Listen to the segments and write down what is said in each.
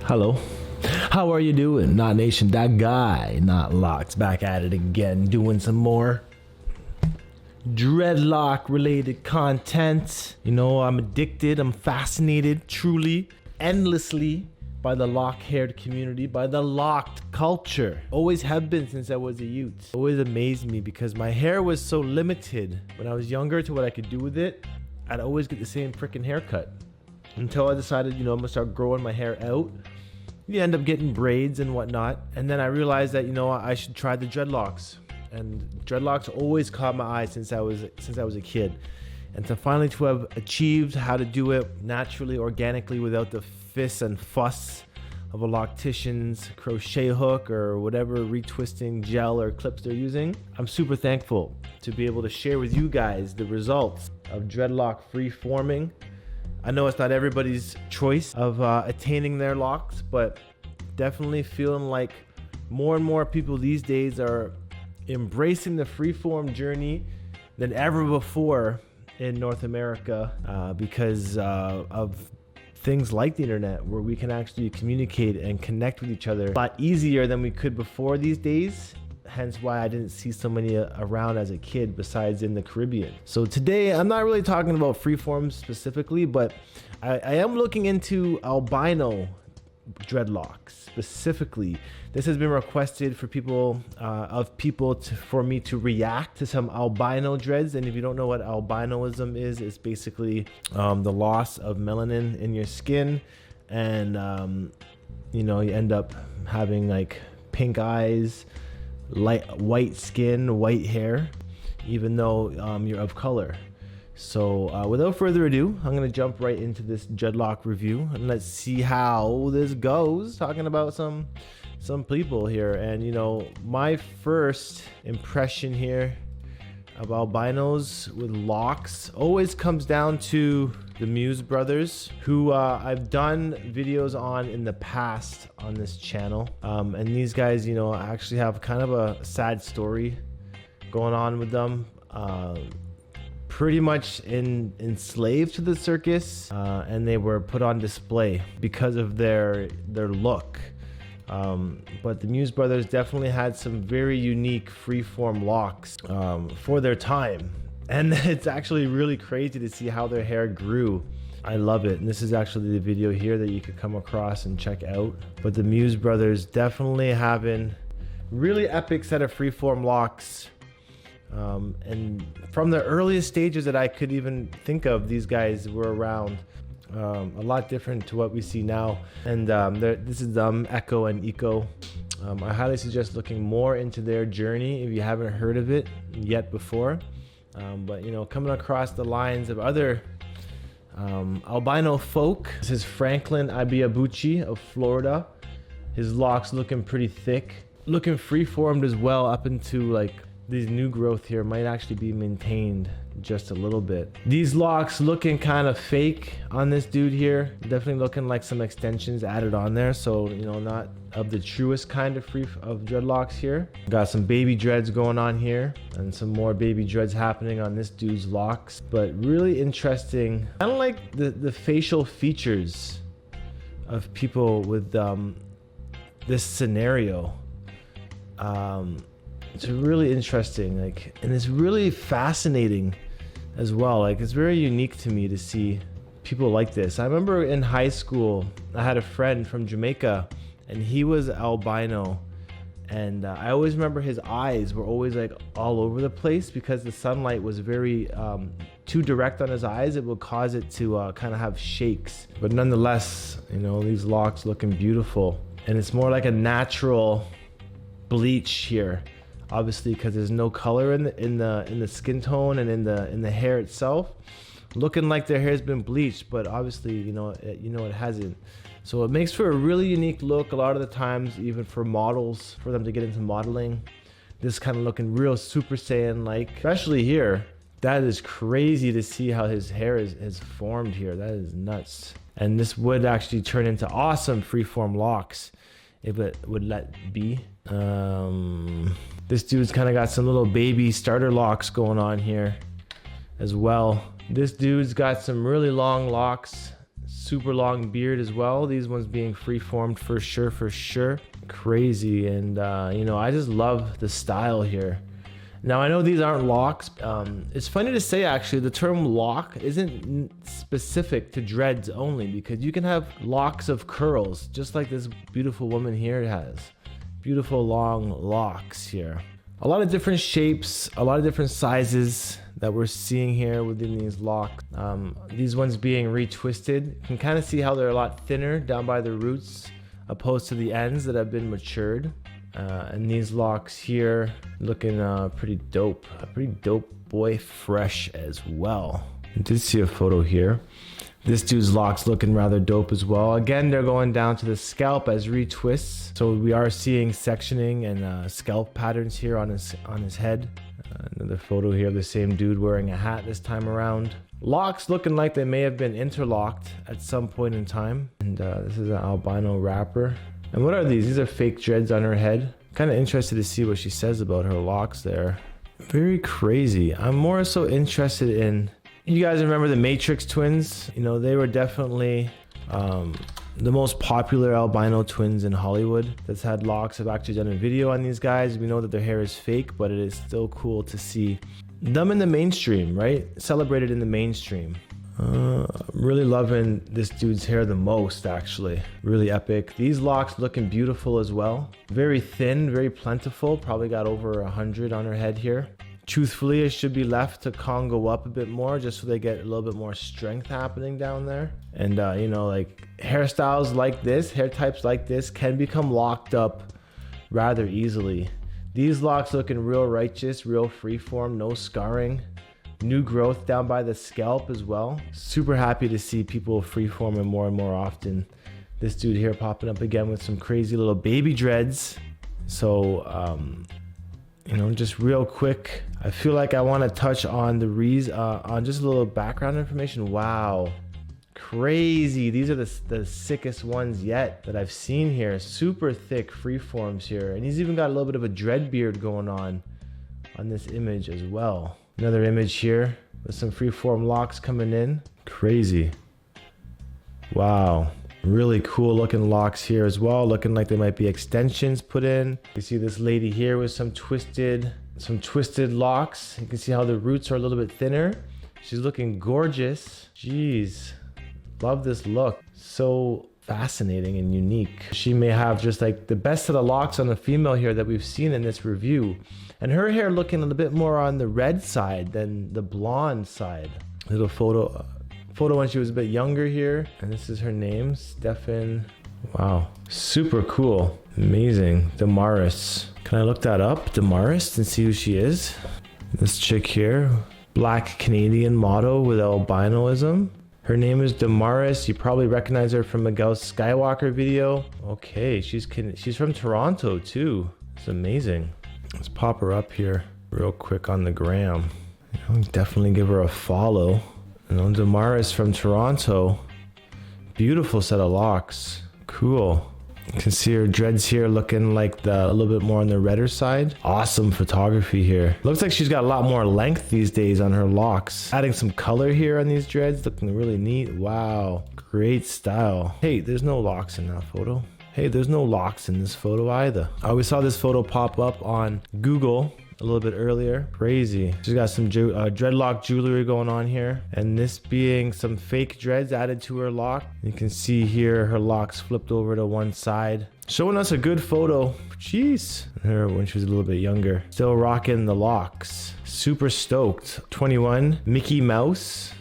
Hello. How are you doing? Not Nation, that guy, not Locs, back at it again, doing some more dreadlock related content. You know, I'm addicted, I'm fascinated, truly, endlessly by the lock-haired community, by the locked culture. Always have been since I was a youth. Always amazed me because my hair was so limited when I was younger to what I could do with it. I'd always get the same freaking haircut until I decided, you know, I'm gonna start growing my hair out. You end up getting braids and whatnot. And then I realized that, you know, I should try the dreadlocks. And dreadlocks always caught my eye since I was a kid. And to finally to have achieved how to do it naturally, organically, without the fuss and fuss of a loctician's crochet hook or whatever retwisting gel or clips they're using, I'm super thankful to be able to share with you guys the results of dreadlock free forming. I know it's not everybody's choice of attaining their locks, but definitely feeling like more and more people these days are embracing the freeform journey than ever before in North America because of things like the internet, where we can actually communicate and connect with each other a lot easier than we could before these days. Hence why I didn't see so many around as a kid besides in the Caribbean. So today I'm not really talking about freeform specifically, but I am looking into albino dreadlocks specifically. This has been requested for people for me to react to some albino dreads. And if you don't know what albinoism is, it's basically the loss of melanin in your skin, and you know, you end up having like pink eyes, light white skin, white hair, even though you're of color. So without further ado, I'm gonna jump right into this dreadlock review and let's see how this goes. Talking about some people here, and you know, my first impression here of albinos with locks always comes down to the Muse brothers, who I've done videos on in the past on this channel, and these guys, you know, actually have kind of a sad story going on with them. Pretty much enslaved to the circus, and they were put on display because of their look. But the Muse brothers definitely had some very unique freeform locks for their time, and it's actually really crazy to see how their hair grew. I love it, and this is actually the video here that you could come across and check out. But the Muse brothers definitely having really epic set of freeform locks. And from the earliest stages that I could even think of, these guys were around. A lot different to what we see now. And this is Echo and Eco. I highly suggest looking more into their journey if you haven't heard of it yet before. But you know, coming across the lines of other albino folk. This is Franklin Ibiabuchi of Florida. His locks looking pretty thick, looking freeformed as well, up into like these new growth here might actually be maintained just a little bit. These locks looking kind of fake on this dude here. Definitely looking like some extensions added on there. So, you know, not of the truest kind of dreadlocks here. Got some baby dreads going on here and some more baby dreads happening on this dude's locks. But really interesting. I don't like the facial features of people with this scenario. It's really interesting, like, and it's really fascinating as well. Like, it's very unique to me to see people like this. I remember in high school, I had a friend from Jamaica, and he was albino, and I always remember his eyes were always like all over the place because the sunlight was very too direct on his eyes. It would cause it to kind of have shakes. But nonetheless, you know, these locks looking beautiful, and it's more like a natural bleach here. Obviously, because there's no color in the skin tone and in the hair itself, looking like their hair's been bleached, but obviously, you know, it hasn't. So it makes for a really unique look. A lot of the times, even for models, for them to get into modeling, this kind of looking real Super Saiyan like. Especially here, that is crazy to see how his hair is formed here. That is nuts. And this would actually turn into awesome freeform locks if it would let be. This dude's kind of got some little baby starter locks going on here as well. This dude's got some really long locks, super long beard as well. These ones being free-formed for sure. Crazy. And I just love the style here. Now I know these aren't locks. It's funny to say actually the term lock isn't specific to dreads only, because you can have locks of curls just like this beautiful woman here has. Beautiful long locks here. A lot of different shapes, a lot of different sizes that we're seeing here within these locks. These ones being retwisted. You can kind of see how they're a lot thinner down by the roots opposed to the ends that have been matured. And these locks here looking pretty dope. A pretty dope boy, fresh as well. I did see a photo here. This dude's locks looking rather dope as well. Again, they're going down to the scalp as retwists. So we are seeing sectioning and scalp patterns here on his head. Another photo here of the same dude wearing a hat this time around. Locks looking like they may have been interlocked at some point in time. And this is an albino rapper. And what are these? These are fake dreads on her head. Kind of interested to see what she says about her locks there. Very crazy. I'm more so interested in... You guys remember the Matrix twins? They were definitely the most popular albino twins in Hollywood that's had locks. I've actually done a video on these guys. We know that their hair is fake, but it is still cool to see them in the mainstream, right? Celebrated in the mainstream. I'm really loving this dude's hair the most, actually. Really epic. These locks looking beautiful as well. Very thin, very plentiful. Probably got over 100 on her head here. Truthfully, it should be left to Congo up a bit more just so they get a little bit more strength happening down there. And like hairstyles like this, hair types like this can become locked up rather easily. These locks looking real righteous, real freeform, no scarring. New growth down by the scalp as well. Super happy to see people freeforming more and more often. This dude here popping up again with some crazy little baby dreads. So just real quick, I feel like I want to touch on on just a little background information. Wow, crazy. These are the sickest ones yet that I've seen here. Super thick freeforms here, and he's even got a little bit of a dread beard going on this image as well. Another image here with some freeform locks coming in. Crazy. Wow. Really cool looking locks here as well. Looking like they might be extensions put in. You see this lady here with some twisted locks. You can see how the roots are a little bit thinner. She's looking gorgeous. Jeez. Love this look. So fascinating and unique. She may have just like the best of the locks on the female here that we've seen in this review. And her hair looking a little bit more on the red side than the blonde side. Little photo when she was a bit younger here. And this is her name, Stefan. Wow, super cool. Amazing. Damaris. Can I look that up, Damaris, and see who she is? This chick here, Black Canadian model with albinoism. Her name is Damaris. You probably recognize her from Miguel Skywalker video. Okay, she's from Toronto too. It's amazing. Let's pop her up here real quick on the gram. Definitely give her a follow. Damaris from Toronto. Beautiful set of locks. Cool. You can see her dreads here looking like a little bit more on the redder side. Awesome photography here. Looks like she's got a lot more length these days on her locks. Adding some color here on these dreads, looking really neat. Wow, great style. Hey, there's no locks in that photo. Hey, there's no locks in this photo either. I always saw this photo pop up on Google a little bit earlier. Crazy. She's got some dreadlock jewelry going on here. And this being some fake dreads added to her lock. You can see here her locks flipped over to one side. Showing us a good photo. Jeez. Her when she was a little bit younger. Still rocking the locks. Super stoked. 21. Mickey Mouse.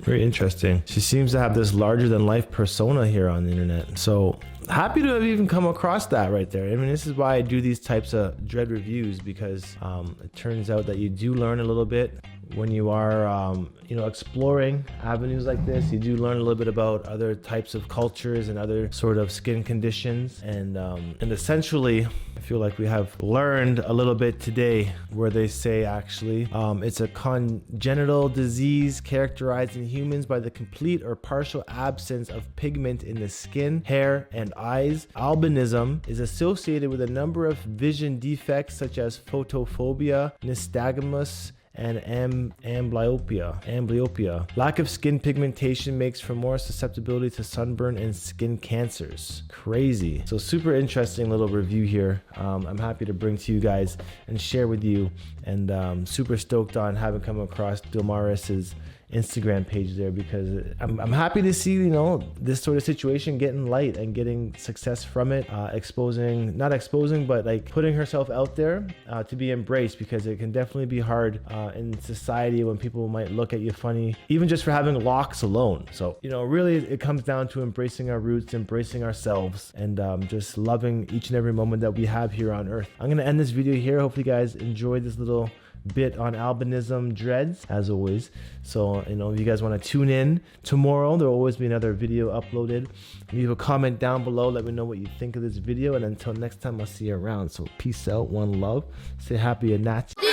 Very interesting. She seems to have this larger than life persona here on the internet. So happy to have even come across that right there. I mean, this is why I do these types of dread reviews, because it turns out that you do learn a little bit when you are, exploring avenues like this. You do learn a little bit about other types of cultures and other sort of skin conditions. And essentially, I feel like we have learned a little bit today where they say actually it's a congenital disease characterized in humans by the complete or partial absence of pigment in the skin, hair, and eyes. Albinism is associated with a number of vision defects such as photophobia, nystagmus, and amblyopia. Lack of skin pigmentation makes for more susceptibility to sunburn and skin cancers. Crazy. So super interesting little review here. I'm happy to bring to you guys and share with you, and super stoked on having come across Dilmaris's Instagram page there, because I'm happy to see, you know, this sort of situation getting light and getting success from it, not exposing, but like putting herself out there to be embraced, because it can definitely be hard in society when people might look at you funny, even just for having locks alone. So, you know, really it comes down to embracing our roots, embracing ourselves, and just loving each and every moment that we have here on earth. I'm gonna end this video here. Hopefully you guys enjoyed this little bit on albinism dreads, as always. So, you know, if you guys want to tune in tomorrow, there'll always be another video uploaded. Leave a comment down below, let me know what you think of this video, and until next time, I'll see you around. So peace out, one love, stay happy and natural.